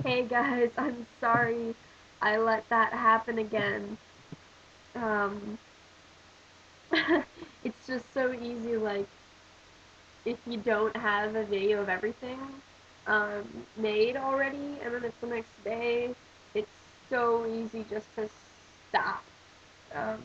Hey guys, I'm sorry I let that happen again. Um, it's just so easy, like, if you don't have a video of everything made already, and then it's the next day, it's so easy just to stop. Um,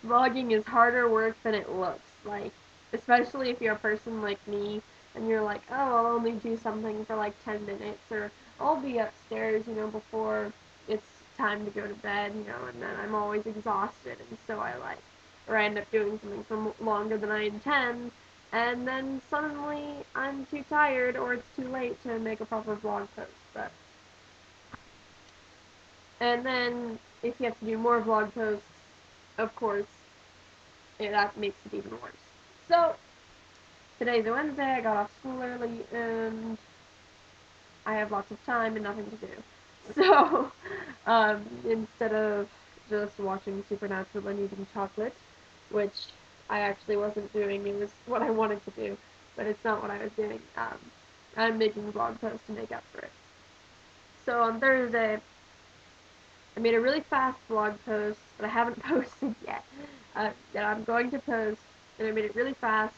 Vlogging is harder work than it looks, like, especially if you're a person like me and you're like, oh, I'll only do something for like 10 minutes, or I'll be upstairs, before it's time to go to bed, and then I'm always exhausted, and so or I end up doing something for longer than I intend, and then suddenly I'm too tired or it's too late to make a proper vlog post. And then if you have to do more vlog posts, of course, that makes it even worse. So today's a Wednesday. I got off school early, and I have lots of time and nothing to do. So instead of just watching Supernatural and eating chocolate, which I actually wasn't doing, it was what I wanted to do, but it's not what I was doing. I'm making vlog posts to make up for it. So on Thursday, I made a really fast vlog post that I haven't posted yet. That I'm going to post, and I made it really fast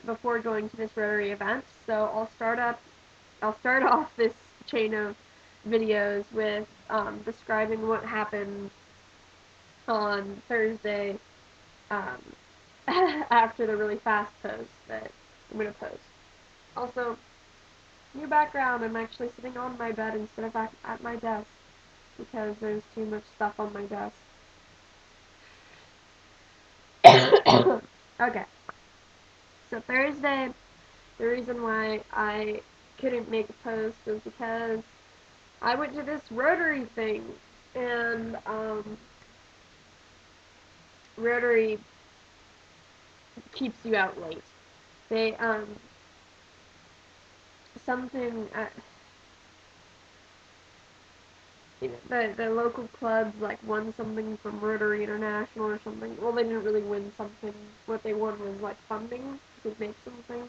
before going to this Rotary event. So I'll start off this chain of videos with describing what happened on Thursday um, after the really fast post that I'm gonna post. Also, new background. I'm actually sitting on my bed instead of at my desk because there's too much stuff on my desk. Okay, so Thursday, the reason why I couldn't make a post was because I went to this Rotary thing, and Rotary keeps you out late. They something the local clubs like won something from Rotary International or something. Well, they didn't really win something. What they won was like funding to make something.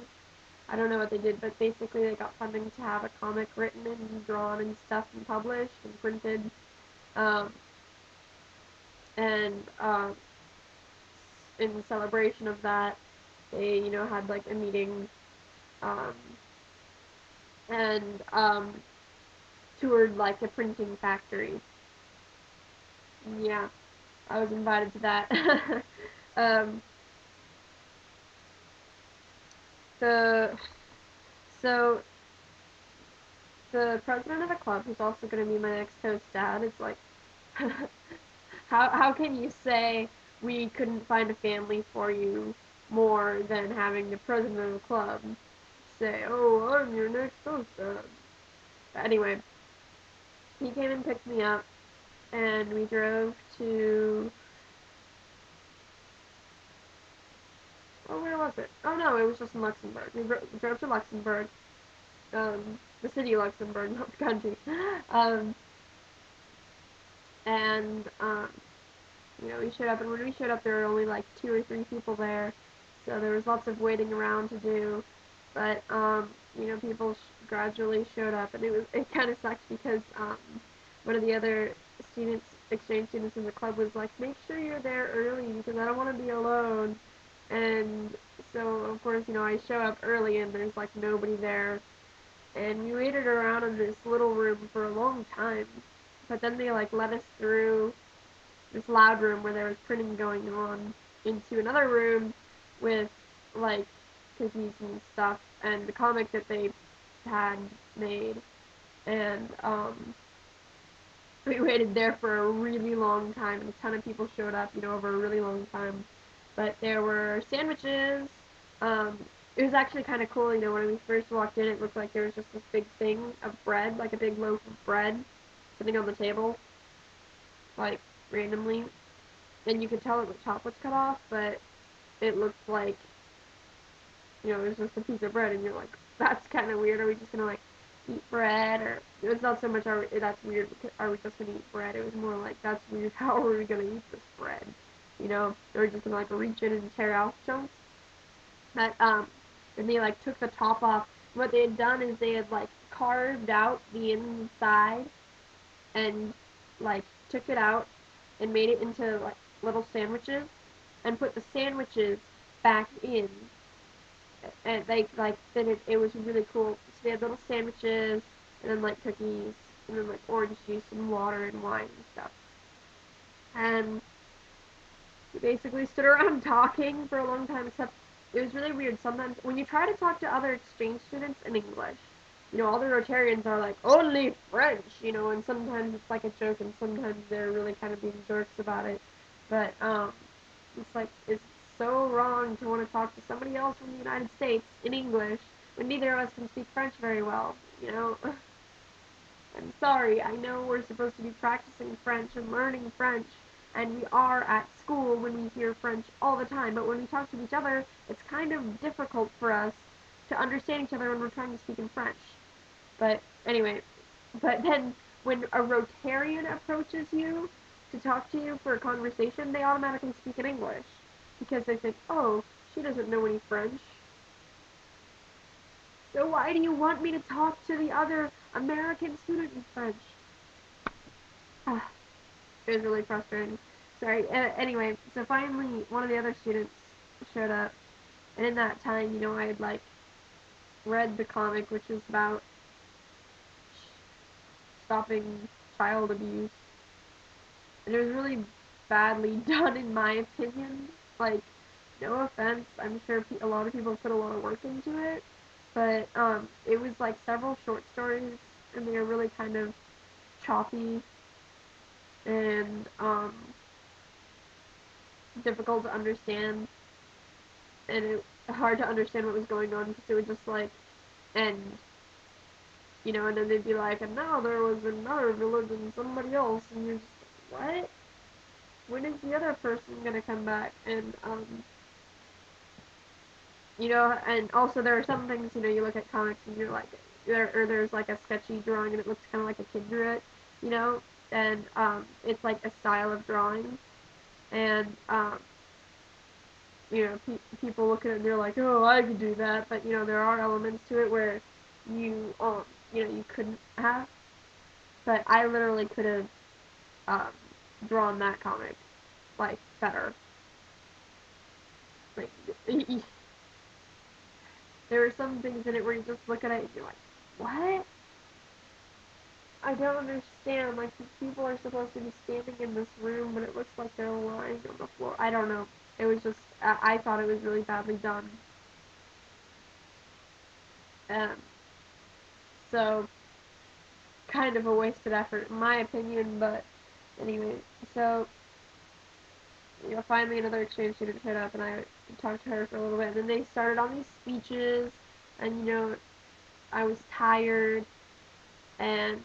I don't know what they did, but basically they got funding to have a comic written and drawn and stuff and published and printed. Um, and in celebration of that, they had like a meeting um, and toured like a printing factory. Yeah, I was invited to that. um, the so the president of the club, who's also going to be my next host dad, is like, how can you say we couldn't find a family for you more than having the president of the club say, oh, I'm your next host dad. But anyway, he came and picked me up, and we drove to. Oh, where was it? Oh no, it was just in Luxembourg. We drove to Luxembourg, the city of Luxembourg, not the country. Um, and we showed up, and when we showed up, there were only like 2 or 3 people there, so there was lots of waiting around to do. But people gradually showed up, and it kind of sucked because one of the other students, exchange students in the club, was like, "Make sure you're there early because I don't want to be alone." And so of course, I show up early, and there's like nobody there, and we waited around in this little room for a long time. But then they like let us through this loud room where there was printing going on into another room with like cookies and stuff and the comic that they had made, and we waited there for a really long time, and a ton of people showed up, over a really long time. But there were sandwiches. Um, it was actually kind of cool, when we first walked in, it looked like there was just this big thing of bread, like a big loaf of bread, sitting on the table, like randomly. And you could tell it was top was cut off, but it looked like, it was just a piece of bread, and you're like, that's kind of weird. Are we just gonna like eat bread? Or it's not so much that's weird. Are we just gonna eat bread? It was more like that's weird. How are we gonna eat this bread? Are we just gonna like reach in and tear out chunks? But then they like took the top off. what they had done is they had like carved out the inside and like took it out and made it into like little sandwiches and put the sandwiches back in, and then it was really cool. So they had little sandwiches and then like cookies and then like orange juice and water and wine and stuff. And we basically stood around talking for a long time, except it was really weird. Sometimes when you try to talk to other exchange students in English, all the Rotarians are like, only French, and sometimes it's like a joke and sometimes they're really kind of being jerks about it. But, it's like, it's so wrong to want to talk to somebody else from the United States in English when neither of us can speak French very well, I'm sorry, I know we're supposed to be practicing French and learning French, and we are at school when we hear French all the time, but when we talk to each other, it's kind of difficult for us to understand each other when we're trying to speak in French. But anyway, but then when a Rotarian approaches you to talk to you for a conversation, they automatically speak in English because they think, oh, she doesn't know any French. So why do you want me to talk to the other American student in French? It was really frustrating. Sorry. Anyway, so finally one of the other students showed up, and in that time, I had like read the comic, which is about stopping child abuse, and it was really badly done in my opinion. Like, no offense, I'm sure a lot of people put a lot of work into it, but it was like several short stories, and they were really kind of choppy and difficult to understand, and it hard to understand what was going on because it would just like end, and then they'd be like, and now there was another village and somebody else, and you're just like, what? When is the other person gonna come back? And and also there are some things, you look at comics and you're like, there's like a sketchy drawing and it looks kind of like a kid drew it, and it's like a style of drawing, and people look at it and they're like, oh, I could do that, but there are elements to it where you you couldn't have, but I literally could have um, drawn that comic like better. Like there were some things in it where you just look at it and you're like, what? I don't understand. Like, these people are supposed to be standing in this room, but it looks like they're lying on the floor. I don't know. It was just, I thought it was really badly done. Um, so, kind of a wasted effort, in my opinion, but anyway. So, finally another exchange student showed up, and I talked to her for a little bit, and then they started on these speeches, and, I was tired, and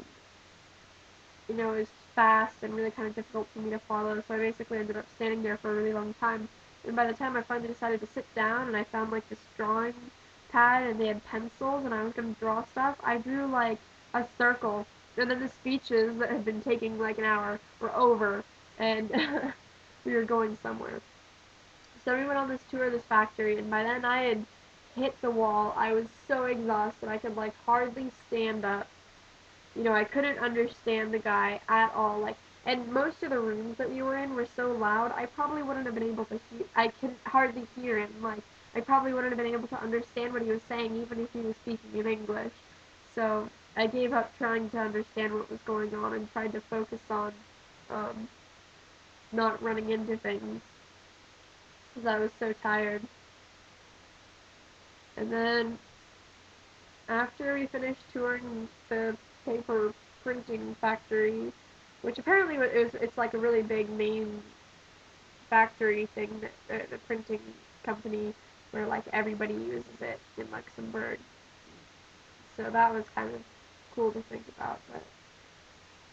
it was fast and really kind of difficult for me to follow, so I basically ended up standing there for a really long time. And by the time I finally decided to sit down and I found like this drawing pad and they had pencils and I was going to draw stuff, I drew like a circle. And then the speeches that had been taking like an hour were over and we were going somewhere. So we went on this tour of this factory, and by then I had hit the wall. I was so exhausted I could like hardly stand up. I couldn't understand the guy at all. Like, and most of the rooms that we were in were so loud, I probably wouldn't have been able to hear. I could hardly hear him. Like, I probably wouldn't have been able to understand what he was saying, even if he was speaking in English. So I gave up trying to understand what was going on and tried to focus on um, not running into things because I was so tired. And then after we finished touring the paper printing factory, which apparently it's like a really big main factory thing, that the printing company where like everybody uses it in Luxembourg. So that was kind of cool to think about. But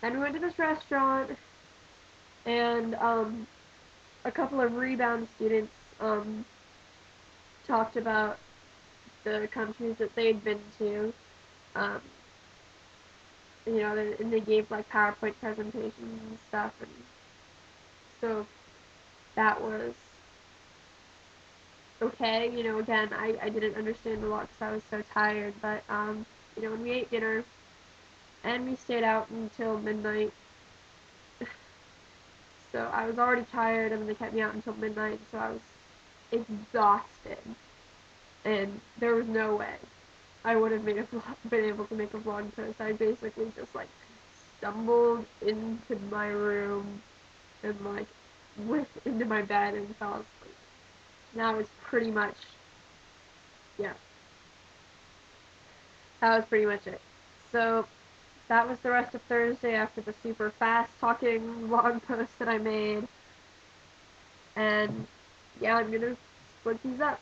then we went to this restaurant, and a couple of rebound students talked about the countries that they'd been to. Um, and they gave like PowerPoint presentations and stuff, and so that was okay. You know, again, I didn't understand a lot because I was so tired. But you know, when we ate dinner and we stayed out until midnight, so I was already tired, and they kept me out until midnight, so I was exhausted, and there was no way I would have been able to make a vlog post. I basically just like stumbled into my room and like whipped into my bed and fell asleep. That was pretty much, yeah, that was pretty much it. So that was the rest of Thursday after the super fast talking vlog post that I made. And yeah, I'm gonna split these up.